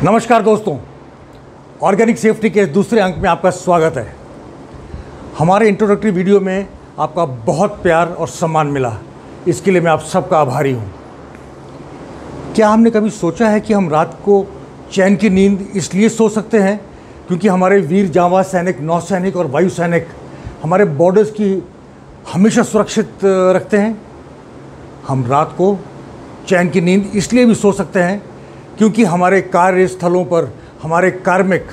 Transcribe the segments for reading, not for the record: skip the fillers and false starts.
नमस्कार दोस्तों, organic safety के दूसरे अंक में आपका स्वागत है। हमारे इंट्रोडक्टरी वीडियो में आपका बहुत प्यार और सम्मान मिला, इसके लिए मैं आप सबका आभारी हूँ। क्या हमने कभी सोचा है कि हम रात को चैन की नींद इसलिए सो सकते हैं क्योंकि हमारे वीर जांबाज सैनिक, नौसैनिक और वायु सैनिक हमारे बॉर्डर्स की हमेशा सुरक्षित रखते हैं। हम रात को चैन की नींद इसलिए भी सो सकते हैं क्योंकि हमारे कार्यस्थलों पर हमारे कार्मिक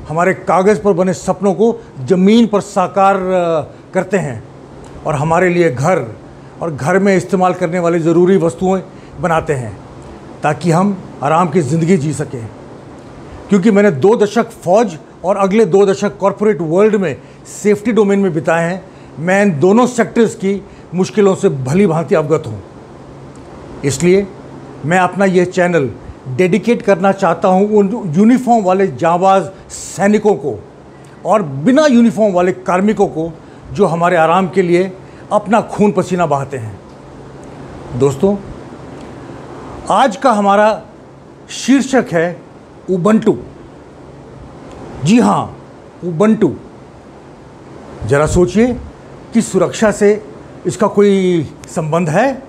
हमारे कागज़ पर बने सपनों को ज़मीन पर साकार करते हैं और हमारे लिए घर और घर में इस्तेमाल करने वाली ज़रूरी वस्तुएं बनाते हैं ताकि हम आराम की ज़िंदगी जी सकें। क्योंकि मैंने 2 दशक फ़ौज और अगले 2 दशक कॉरपोरेट वर्ल्ड में सेफ्टी डोमेन में बिताए हैं, मैं इन दोनों सेक्टर्स की मुश्किलों से भली भांति अवगत हूँ। इसलिए मैं अपना यह चैनल डेडिकेट करना चाहता हूं उन यूनिफॉर्म वाले जांबाज सैनिकों को और बिना यूनिफॉर्म वाले कार्मिकों को जो हमारे आराम के लिए अपना खून पसीना बहाते हैं। दोस्तों, आज का हमारा शीर्षक है उबंटू। जी हां, उबंटू। जरा सोचिए कि सुरक्षा से इसका कोई संबंध है?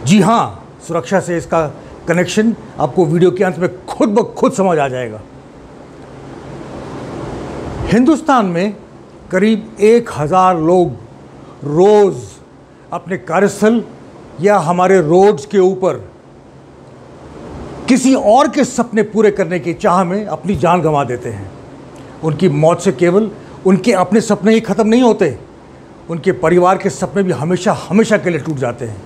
जी हां, सुरक्षा से इसका कनेक्शन आपको वीडियो के अंत में खुद ब खुद समझ आ जाएगा। हिंदुस्तान में करीब 1000 लोग रोज अपने कार्यस्थल या हमारे रोड्स के ऊपर किसी और के सपने पूरे करने की चाह में अपनी जान गंवा देते हैं। उनकी मौत से केवल उनके अपने सपने ही खत्म नहीं होते, उनके परिवार के सपने भी हमेशा हमेशा के लिए टूट जाते हैं।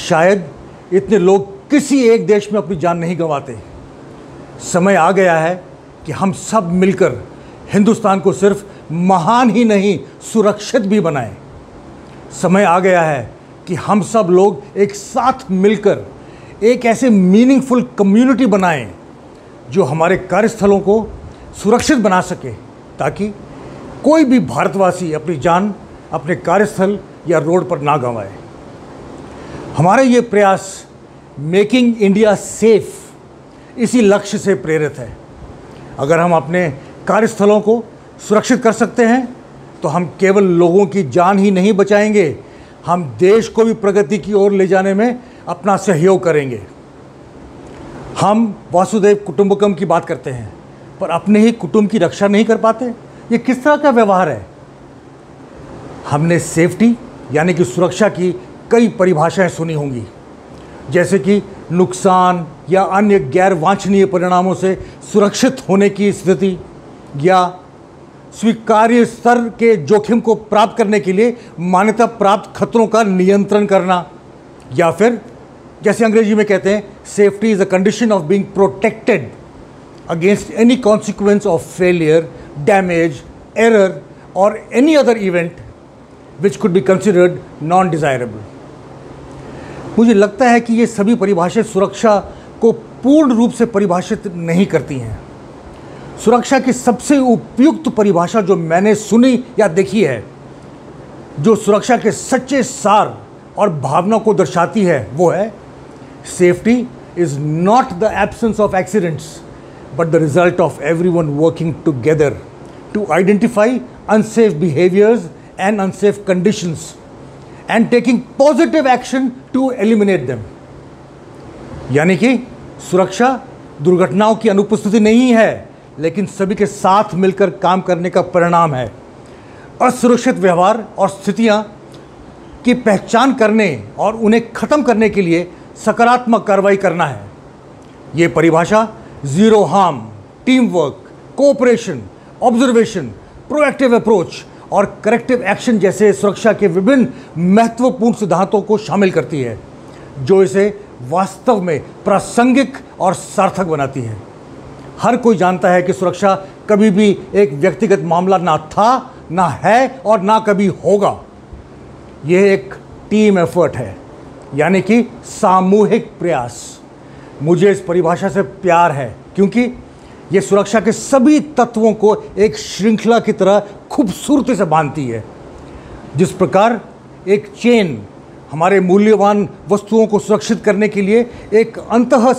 शायद इतने लोग किसी एक देश में अपनी जान नहीं गंवाते। समय आ गया है कि हम सब मिलकर हिंदुस्तान को सिर्फ महान ही नहीं, सुरक्षित भी बनाएं। समय आ गया है कि हम सब लोग एक साथ मिलकर एक ऐसे मीनिंगफुल कम्युनिटी बनाएं जो हमारे कार्यस्थलों को सुरक्षित बना सके, ताकि कोई भी भारतवासी अपनी जान अपने कार्यस्थल या रोड पर ना गंवाए। हमारे ये प्रयास मेकिंग इंडिया सेफ इसी लक्ष्य से प्रेरित है। अगर हम अपने कार्यस्थलों को सुरक्षित कर सकते हैं तो हम केवल लोगों की जान ही नहीं बचाएंगे, हम देश को भी प्रगति की ओर ले जाने में अपना सहयोग करेंगे। हम वासुदेव कुटुंबकम की बात करते हैं पर अपने ही कुटुंब की रक्षा नहीं कर पाते। ये किस तरह का व्यवहार है? हमने सेफ्टी यानी कि सुरक्षा की कई परिभाषाएं सुनी होंगी, जैसे कि नुकसान या अन्य गैर वांछनीय परिणामों से सुरक्षित होने की स्थिति, या स्वीकार्य स्तर के जोखिम को प्राप्त करने के लिए मान्यता प्राप्त खतरों का नियंत्रण करना, या फिर जैसे अंग्रेजी में कहते हैं, safety is a condition of being protected against any consequence of failure, damage, error और any other event which could be considered non desirable. मुझे लगता है कि ये सभी परिभाषाएं सुरक्षा को पूर्ण रूप से परिभाषित नहीं करती हैं। सुरक्षा की सबसे उपयुक्त परिभाषा जो मैंने सुनी या देखी है, जो सुरक्षा के सच्चे सार और भावना को दर्शाती है, वो है safety is not the absence of accidents but the result of everyone working together to identify unsafe behaviours and unsafe conditions and taking positive action to eliminate them। यानी कि सुरक्षा दुर्घटनाओं की अनुपस्थिति नहीं है, लेकिन सभी के साथ मिलकर काम करने का परिणाम है। असुरक्षित व्यवहार और स्थितियां की पहचान करने और उन्हें खत्म करने के लिए सकारात्मक कार्रवाई करना है। ये परिभाषा zero harm, team work, cooperation, observation, proactive approach और करेक्टिव एक्शन जैसे सुरक्षा के विभिन्न महत्वपूर्ण सिद्धांतों को शामिल करती है, जो इसे वास्तव में प्रासंगिक और सार्थक बनाती है। हर कोई जानता है कि सुरक्षा कभी भी एक व्यक्तिगत मामला ना था, ना है और ना कभी होगा। यह एक टीम एफर्ट है, यानी कि सामूहिक प्रयास। मुझे इस परिभाषा से प्यार है क्योंकि ये सुरक्षा के सभी तत्वों को एक श्रृंखला की तरह खूबसूरती से बांधती है। जिस प्रकार एक चेन हमारे मूल्यवान वस्तुओं को सुरक्षित करने के लिए एक अंतः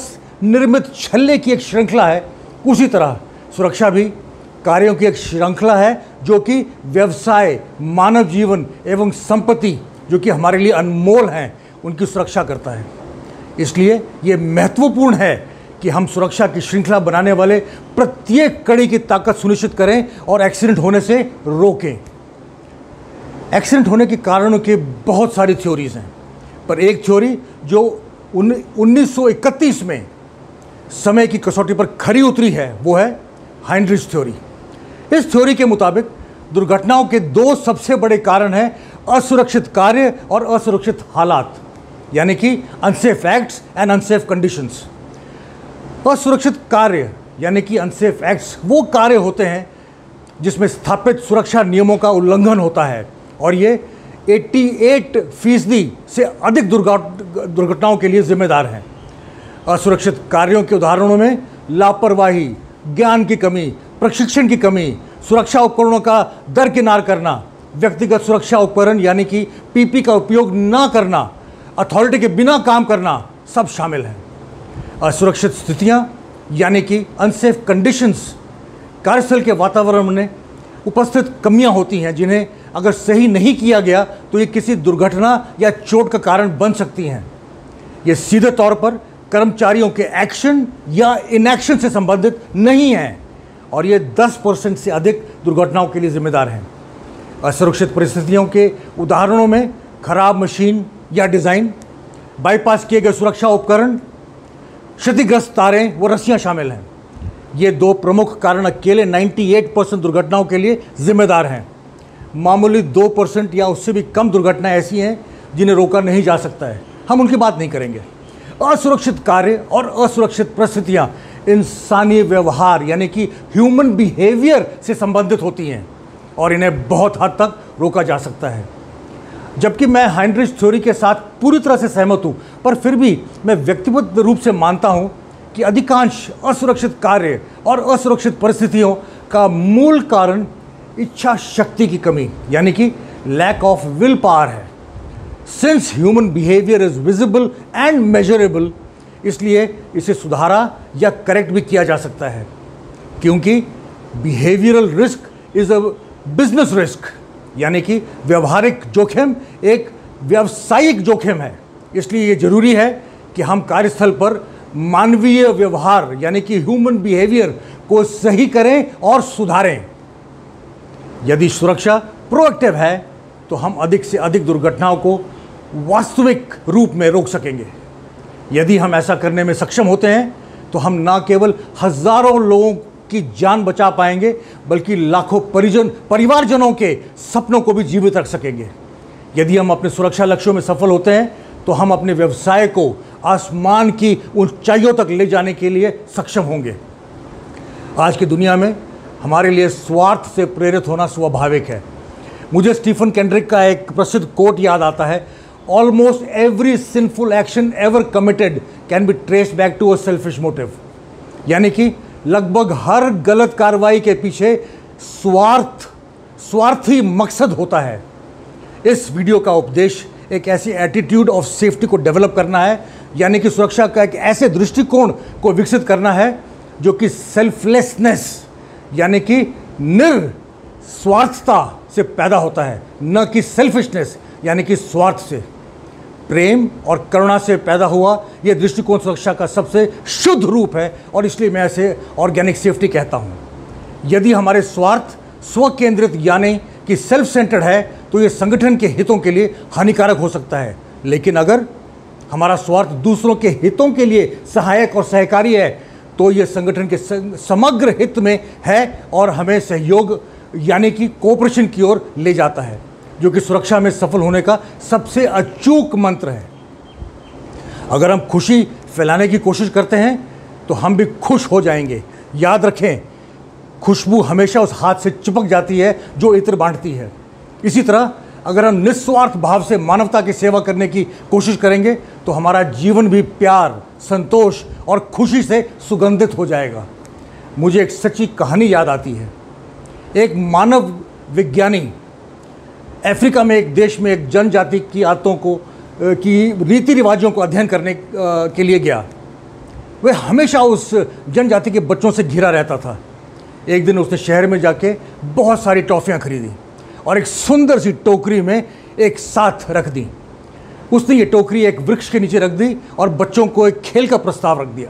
निर्मित छल्ले की एक श्रृंखला है, उसी तरह सुरक्षा भी कार्यों की एक श्रृंखला है जो कि व्यवसाय, मानव जीवन एवं संपत्ति जो कि हमारे लिए अनमोल हैं, उनकी सुरक्षा करता है। इसलिए ये महत्वपूर्ण है कि हम सुरक्षा की श्रृंखला बनाने वाले प्रत्येक कड़ी की ताकत सुनिश्चित करें और एक्सीडेंट होने से रोकें। एक्सीडेंट होने के कारणों की बहुत सारी थ्योरीज हैं, पर एक थ्योरी जो 1931 में समय की कसौटी पर खरी उतरी है वो है हाइंड्रिच थ्योरी। इस थ्योरी के मुताबिक दुर्घटनाओं के दो सबसे बड़े कारण हैं असुरक्षित कार्य और असुरक्षित हालात, यानी कि unsafe acts and unsafe conditions. असुरक्षित कार्य यानी कि अनसेफ एक्ट्स वो कार्य होते हैं जिसमें स्थापित सुरक्षा नियमों का उल्लंघन होता है और ये 88% से अधिक दुर्घटनाओं के लिए जिम्मेदार हैं। असुरक्षित कार्यों के उदाहरणों में लापरवाही, ज्ञान की कमी, प्रशिक्षण की कमी, सुरक्षा उपकरणों का दरकिनार करना, व्यक्तिगत सुरक्षा उपकरण यानी कि पीपी का उपयोग ना करना, अथॉरिटी के बिना काम करना सब शामिल हैं। असुरक्षित स्थितियां यानी कि अनसेफ कंडीशंस कार्यस्थल के वातावरण में उपस्थित कमियां होती हैं जिन्हें अगर सही नहीं किया गया तो ये किसी दुर्घटना या चोट का कारण बन सकती हैं। ये सीधे तौर पर कर्मचारियों के एक्शन या इनएक्शन से संबंधित नहीं हैं और ये 10% से अधिक दुर्घटनाओं के लिए जिम्मेदार हैं। असुरक्षित परिस्थितियों के उदाहरणों में खराब मशीन या डिज़ाइन, बाईपास किए गए सुरक्षा उपकरण, क्षतिग्रस्त तारें व रस्सियाँ शामिल हैं। ये दो प्रमुख कारण अकेले 98% दुर्घटनाओं के लिए जिम्मेदार हैं। मामूली 2% या उससे भी कम दुर्घटनाएं ऐसी हैं जिन्हें रोका नहीं जा सकता है, हम उनकी बात नहीं करेंगे। असुरक्षित कार्य और असुरक्षित परिस्थितियां इंसानी व्यवहार यानी कि ह्यूमन बिहेवियर से संबंधित होती हैं और इन्हें बहुत हद तक रोका जा सकता है। जबकि मैं हाइंड्रिच थ्योरी के साथ पूरी तरह से सहमत हूँ, पर फिर भी मैं व्यक्तिगत रूप से मानता हूँ कि अधिकांश असुरक्षित कार्य और असुरक्षित परिस्थितियों का मूल कारण इच्छा शक्ति की कमी यानी कि लैक ऑफ विल पावर है। Since human behaviour is visible and measurable, इसलिए इसे सुधारा या करेक्ट भी किया जा सकता है, क्योंकि behavioural risk is a business risk यानी कि व्यवहारिक जोखिम एक व्यावसायिक जोखिम है। इसलिए ये जरूरी है कि हम कार्यस्थल पर मानवीय व्यवहार यानी कि ह्यूमन बिहेवियर को सही करें और सुधारें। यदि सुरक्षा प्रोएक्टिव है तो हम अधिक से अधिक दुर्घटनाओं को वास्तविक रूप में रोक सकेंगे। यदि हम ऐसा करने में सक्षम होते हैं तो हम न केवल हजारों लोगों की जान बचा पाएंगे बल्कि लाखों परिवारजनों के सपनों को भी जीवित रख सकेंगे। यदि हम अपने सुरक्षा लक्ष्यों में सफल होते हैं तो हम अपने व्यवसाय को आसमान की ऊंचाइयों तक ले जाने के लिए सक्षम होंगे। आज की दुनिया में हमारे लिए स्वार्थ से प्रेरित होना स्वाभाविक है। मुझे स्टीफन केंड्रिक का एक प्रसिद्ध कोट याद आता है, almost every sinful action ever committed can be traced back to a selfish motive, यानी कि लगभग हर गलत कार्रवाई के पीछे स्वार्थी मकसद होता है। इस वीडियो का उपदेश एक ऐसी एटीट्यूड ऑफ सेफ्टी को डेवलप करना है, यानी कि सुरक्षा का एक ऐसे दृष्टिकोण को विकसित करना है जो कि सेल्फलेसनेस यानी कि निस्वार्थता से पैदा होता है, न कि सेल्फिशनेस यानी कि स्वार्थ से। प्रेम और करुणा से पैदा हुआ यह दृष्टिकोण सुरक्षा का सबसे शुद्ध रूप है और इसलिए मैं इसे ऑर्गेनिक सेफ्टी कहता हूँ। यदि हमारे स्वार्थ स्व केंद्रित यानी कि सेल्फ सेंटर्ड है तो ये संगठन के हितों के लिए हानिकारक हो सकता है, लेकिन अगर हमारा स्वार्थ दूसरों के हितों के लिए सहायक और सहकारी है तो ये संगठन के समग्र हित में है और हमें सहयोग यानी कि कोऑपरेशन की ओर ले जाता है, जो कि सुरक्षा में सफल होने का सबसे अचूक मंत्र है। अगर हम खुशी फैलाने की कोशिश करते हैं तो हम भी खुश हो जाएंगे। याद रखें, खुशबू हमेशा उस हाथ से चिपक जाती है जो इत्र बांटती है। इसी तरह अगर हम निस्वार्थ भाव से मानवता की सेवा करने की कोशिश करेंगे तो हमारा जीवन भी प्यार, संतोष और खुशी से सुगंधित हो जाएगा। मुझे एक सच्ची कहानी याद आती है। एक मानव विज्ञानी अफ्रीका में एक देश में एक जनजाति की आदतों को की रीति रिवाजों को अध्ययन करने के लिए गया। वह हमेशा उस जनजाति के बच्चों से घिरा रहता था। एक दिन उसने शहर में जाके बहुत सारी टॉफ़ियाँ खरीदी और एक सुंदर सी टोकरी में एक साथ रख दी। उसने ये टोकरी एक वृक्ष के नीचे रख दी और बच्चों को एक खेल का प्रस्ताव रख दिया।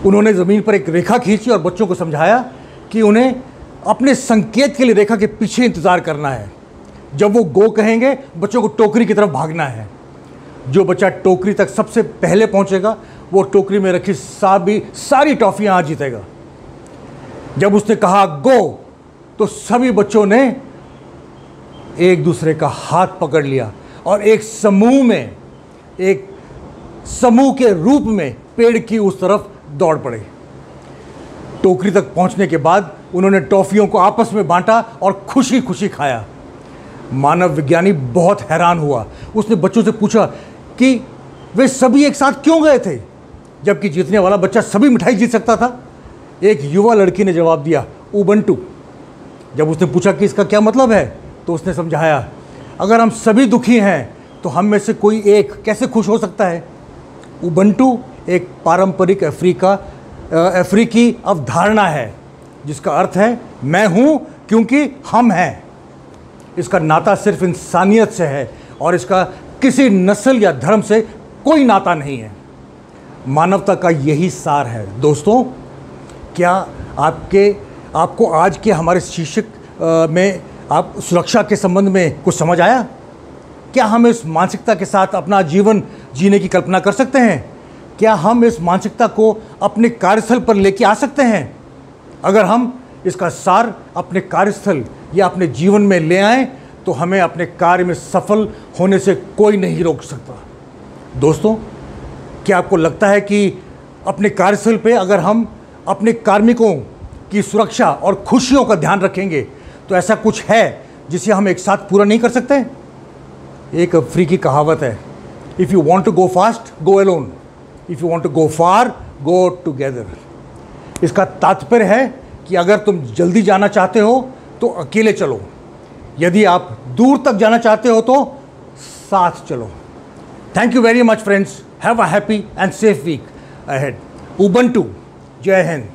उन्होंने ज़मीन पर एक रेखा खींची और बच्चों को समझाया कि उन्हें अपने संकेत के लिए रेखा के पीछे इंतज़ार करना है। जब वो गो कहेंगे, बच्चों को टोकरी की तरफ भागना है। जो बच्चा टोकरी तक सबसे पहले पहुंचेगा, वो टोकरी में रखी सारी टॉफ़ियाँ आज जीतेगा। जब उसने कहा गो, तो सभी बच्चों ने एक दूसरे का हाथ पकड़ लिया और एक समूह के रूप में पेड़ की उस तरफ दौड़ पड़े। टोकरी तक पहुंचने के बाद उन्होंने टॉफ़ियों को आपस में बांटा और खुशी खुशी खाया। मानव विज्ञानी बहुत हैरान हुआ। उसने बच्चों से पूछा कि वे सभी एक साथ क्यों गए थे, जबकि जीतने वाला बच्चा सभी मिठाई जीत सकता था। एक युवा लड़की ने जवाब दिया, उबंटू। जब उसने पूछा कि इसका क्या मतलब है, तो उसने समझाया, अगर हम सभी दुखी हैं तो हम में से कोई एक कैसे खुश हो सकता है। उबंटू एक पारंपरिक अफ्रीकी अवधारणा है जिसका अर्थ है मैं हूं क्योंकि हम हैं। इसका नाता सिर्फ इंसानियत से है और इसका किसी नस्ल या धर्म से कोई नाता नहीं है। मानवता का यही सार है। दोस्तों, क्या आपको आज के हमारे शीर्षक में आप सुरक्षा के संबंध में कुछ समझ आया? क्या हम इस मानसिकता के साथ अपना जीवन जीने की कल्पना कर सकते हैं? क्या हम इस मानसिकता को अपने कार्यस्थल पर लेके आ सकते हैं? अगर हम इसका सार अपने कार्यस्थल या अपने जीवन में ले आएं, तो हमें अपने कार्य में सफल होने से कोई नहीं रोक सकता। दोस्तों, क्या आपको लगता है कि अपने कार्यस्थल पे अगर हम अपने कार्मिकों की सुरक्षा और खुशियों का ध्यान रखेंगे, तो ऐसा कुछ है जिसे हम एक साथ पूरा नहीं कर सकते? एक अफ्रीकी कहावत है, if you want to go fast go alone, if you want to go far go together. इसका तात्पर्य है कि अगर तुम जल्दी जाना चाहते हो तो अकेले चलो, यदि आप दूर तक जाना चाहते हो तो साथ चलो। Thank you very much friends, have a happy and safe week ahead. Ubuntu. जय हिंद।